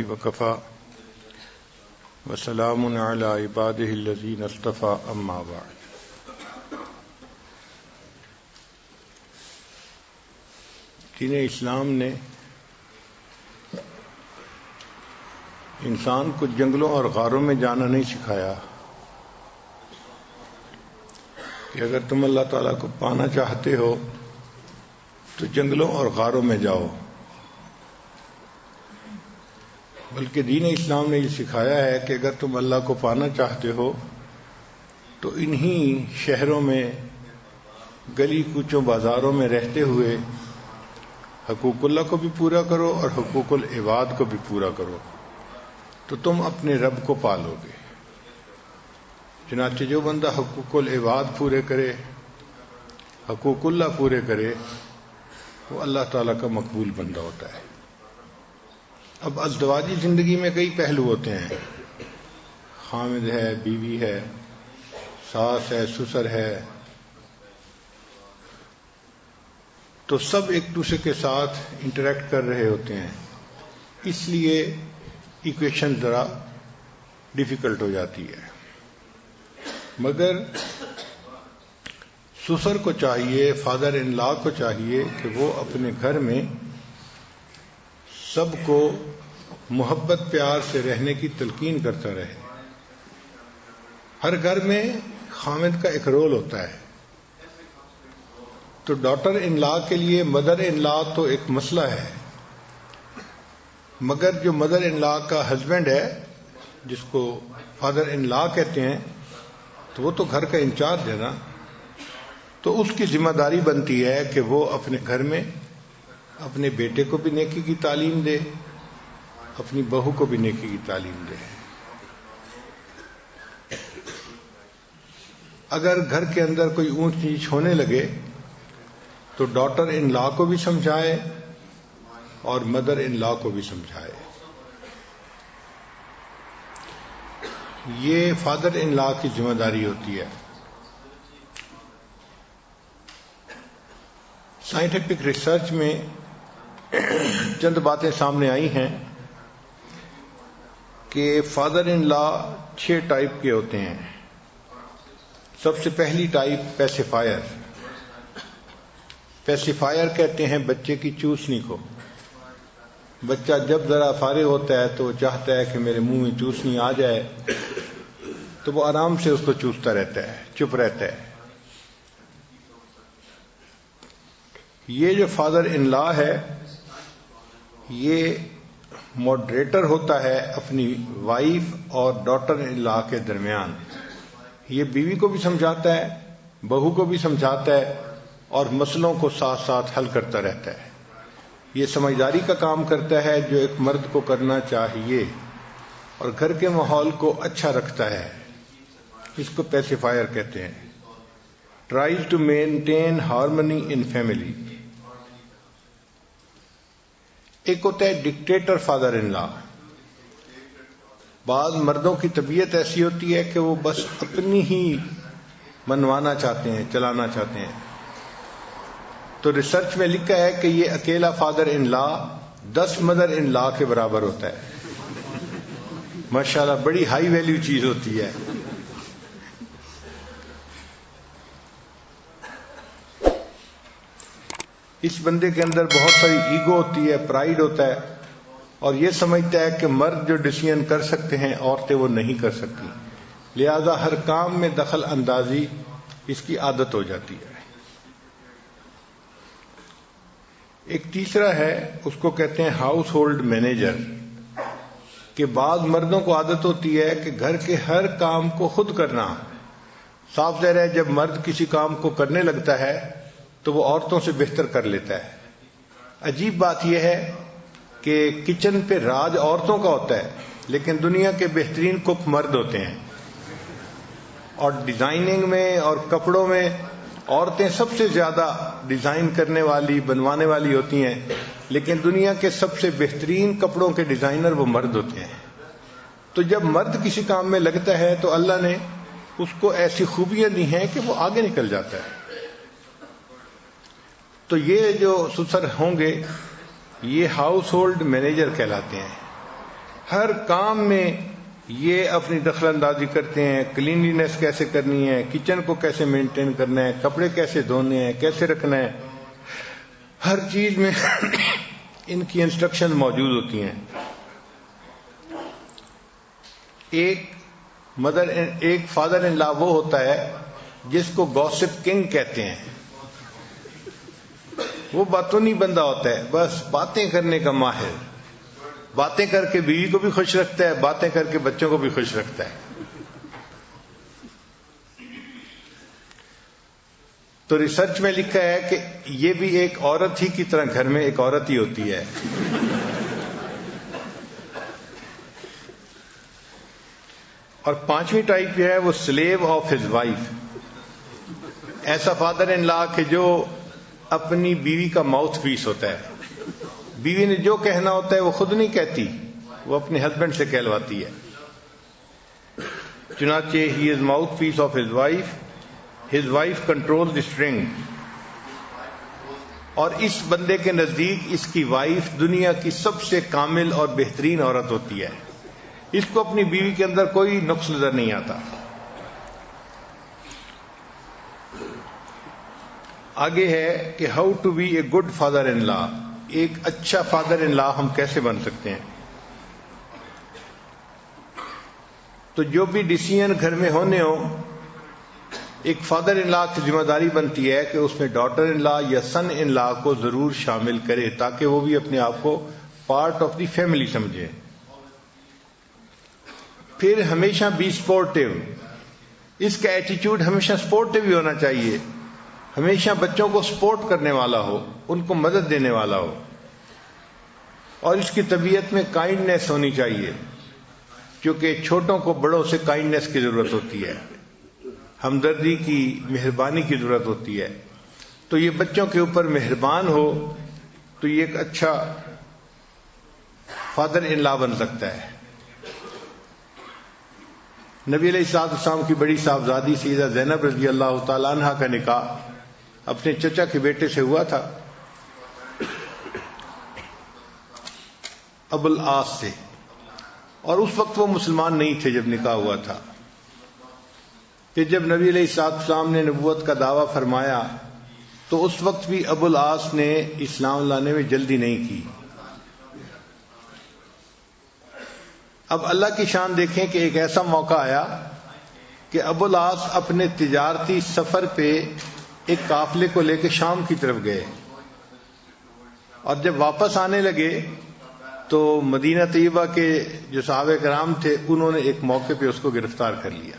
وكفى وسلام على عباده الذين اصطفى اما بعد. دین اسلام نے انسان کو جنگلوں اور غاروں میں جانا نہیں سکھایا کہ اگر تم اللہ تعالیٰ کو پانا چاہتے ہو تو جنگلوں اور غاروں میں جاؤ، بلکہ دین اسلام نے یہ سکھایا ہے کہ اگر تم اللہ کو پانا چاہتے ہو تو انہی شہروں میں گلی کوچوں بازاروں میں رہتے ہوئے حقوق اللہ کو بھی پورا کرو اور حقوق العباد کو بھی پورا کرو، تو تم اپنے رب کو پالو گے. چنانچہ جو بندہ حقوق العباد پورے کرے، حقوق اللہ پورے کرے، وہ اللہ تعالیٰ کا مقبول بندہ ہوتا ہے. اب ازدواجی زندگی میں کئی پہلو ہوتے ہیں، خامد ہے، بیوی ہے، ساس ہے، سسر ہے، تو سب ایک دوسرے کے ساتھ انٹریکٹ کر رہے ہوتے ہیں، اس لیے ایکویشن ذرا ڈیفیکلٹ ہو جاتی ہے. مگر سسر کو چاہیے، فادر ان لا کو چاہیے کہ وہ اپنے گھر میں سب کو محبت پیار سے رہنے کی تلقین کرتا رہے. ہر گھر میں خامد کا ایک رول ہوتا ہے، تو ڈاٹر ان لا کے لیے مدر ان لا تو ایک مسئلہ ہے، مگر جو مدر ان لا کا ہسبینڈ ہے جس کو فادر ان لا کہتے ہیں، تو وہ تو گھر کا انچارج ہے نا، تو اس کی ذمہ داری بنتی ہے کہ وہ اپنے گھر میں اپنے بیٹے کو بھی نیکی کی تعلیم دے، اپنی بہو کو بھی نیکی کی تعلیم دے. اگر گھر کے اندر کوئی اونچ نیچ ہونے لگے تو ڈاٹر ان لا کو بھی سمجھائے اور مدر ان لا کو بھی سمجھائے. یہ فادر ان لا کی ذمہ داری ہوتی ہے. سائنٹیفک ریسرچ میں چند باتیں سامنے آئی ہیں کہ فادر ان لا 6 ٹائپ کے ہوتے ہیں. سب سے پہلی ٹائپ پیسیفائر. پیسیفائر کہتے ہیں بچے کی چوسنی کو. بچہ جب ذرا فارغ ہوتا ہے تو وہ چاہتا ہے کہ میرے منہ میں چوسنی آ جائے، تو وہ آرام سے اس کو چوستا رہتا ہے، چپ رہتا ہے. یہ جو فادر ان لا ہے یہ ماڈریٹر ہوتا ہے اپنی وائف اور ڈاٹر ان لا کے درمیان. یہ بیوی کو بھی سمجھاتا ہے، بہو کو بھی سمجھاتا ہے اور مسئلوں کو ساتھ ساتھ حل کرتا رہتا ہے. یہ سمجھداری کا کام کرتا ہے جو ایک مرد کو کرنا چاہیے اور گھر کے ماحول کو اچھا رکھتا ہے. اس کو پیسیفائر کہتے ہیں. Tries to maintain harmony in family. ایک ہوتا ہے ڈکٹیٹر فادر ان لا. بعض مردوں کی طبیعت ایسی ہوتی ہے کہ وہ بس اپنی ہی منوانا چاہتے ہیں، چلانا چاہتے ہیں. تو ریسرچ میں لکھا ہے کہ یہ اکیلا فادر ان لا 10 مدر ان لا کے برابر ہوتا ہے. ماشاءاللہ بڑی ہائی ویلیو چیز ہوتی ہے. اس بندے کے اندر بہت ساری ایگو ہوتی ہے، پرائیڈ ہوتا ہے، اور یہ سمجھتا ہے کہ مرد جو ڈیسیژن کر سکتے ہیں عورتیں وہ نہیں کر سکتی، لہذا ہر کام میں دخل اندازی اس کی عادت ہو جاتی ہے. ایک تیسرا ہے، اس کو کہتے ہیں ہاؤس ہولڈ مینیجر، کہ بعض مردوں کو عادت ہوتی ہے کہ گھر کے ہر کام کو خود کرنا. صاف ظاہر ہے جب مرد کسی کام کو کرنے لگتا ہے تو وہ عورتوں سے بہتر کر لیتا ہے. عجیب بات یہ ہے کہ کچن پہ راج عورتوں کا ہوتا ہے لیکن دنیا کے بہترین کک مرد ہوتے ہیں، اور ڈیزائننگ میں اور کپڑوں میں عورتیں سب سے زیادہ ڈیزائن کرنے والی، بنوانے والی ہوتی ہیں، لیکن دنیا کے سب سے بہترین کپڑوں کے ڈیزائنر وہ مرد ہوتے ہیں. تو جب مرد کسی کام میں لگتا ہے تو اللہ نے اس کو ایسی خوبیاں دی ہیں کہ وہ آگے نکل جاتا ہے. تو یہ جو سسر ہوں گے یہ ہاؤس ہولڈ مینیجر کہلاتے ہیں. ہر کام میں یہ اپنی دخل اندازی کرتے ہیں. کلینلینس کیسے کرنی ہے، کچن کو کیسے مینٹین کرنا ہے، کپڑے کیسے دھونے ہیں، کیسے رکھنا ہے، ہر چیز میں ان کی انسٹرکشن موجود ہوتی ہیں. ایک فادر ان لا وہ ہوتا ہے جس کو گوسپ کنگ کہتے ہیں. وہ باتوں نہیں بندہ ہوتا ہے، بس باتیں کرنے کا ماہر. باتیں کر کے بیوی کو بھی خوش رکھتا ہے، باتیں کر کے بچوں کو بھی خوش رکھتا ہے. تو ریسرچ میں لکھا ہے کہ یہ بھی ایک عورت ہی کی طرح گھر میں ایک عورت ہی ہوتی ہے. اور پانچویں ٹائپ جو ہے وہ سلیو آف ہز وائف. ایسا فادر ان لا کہ جو اپنی بیوی کا ماؤتھ پیس ہوتا ہے. بیوی نے جو کہنا ہوتا ہے وہ خود نہیں کہتی، وہ اپنے ہسبینڈ سے کہلواتی ہے. چنانچہ he is mouthpiece of his wife, his wife control the string. اور اس بندے کے نزدیک اس کی وائف دنیا کی سب سے کامل اور بہترین عورت ہوتی ہے. اس کو اپنی بیوی کے اندر کوئی نقص نظر نہیں آتا. آگے ہے کہ how to be a good father in law. ایک اچھا فادر ان لا ہم کیسے بن سکتے ہیں؟ تو جو بھی ڈیسیژن گھر میں ہونے ہو، ایک فادر ان لا کی ذمہ داری بنتی ہے کہ اس میں ڈاٹر ان لا یا سن ان لا کو ضرور شامل کرے، تاکہ وہ بھی اپنے آپ کو پارٹ آف دی فیملی سمجھے. پھر ہمیشہ بی سپورٹیو. اس کا ایٹیچیوڈ ہمیشہ سپورٹیو ہی ہونا چاہیے. ہمیشہ بچوں کو سپورٹ کرنے والا ہو، ان کو مدد دینے والا ہو. اور اس کی طبیعت میں کائنڈنیس ہونی چاہیے، کیونکہ چھوٹوں کو بڑوں سے کائنڈنیس کی ضرورت ہوتی ہے، ہمدردی کی، مہربانی کی ضرورت ہوتی ہے. تو یہ بچوں کے اوپر مہربان ہو تو یہ ایک اچھا فادر ان لا بن سکتا ہے. نبی علیہ الصلوۃ والسلام کی بڑی صاحبزادی سیدہ زینب رضی اللہ تعالیٰ عنہ کا نکاح اپنے چچا کے بیٹے سے ہوا تھا، ابو العاص سے. اور اس وقت وہ مسلمان نہیں تھے جب نکاح ہوا تھا. کہ جب نبی علیہ الصلوۃ والسلام نے نبوت کا دعویٰ فرمایا تو اس وقت بھی ابو العاص نے اسلام لانے میں جلدی نہیں کی. اب اللہ کی شان دیکھیں کہ ایک ایسا موقع آیا کہ ابو العاص اپنے تجارتی سفر پہ ایک قافلے کو لے کے شام کی طرف گئے، اور جب واپس آنے لگے تو مدینہ طیبہ کے جو صحابہ کرام تھے انہوں نے ایک موقع پہ اس کو گرفتار کر لیا.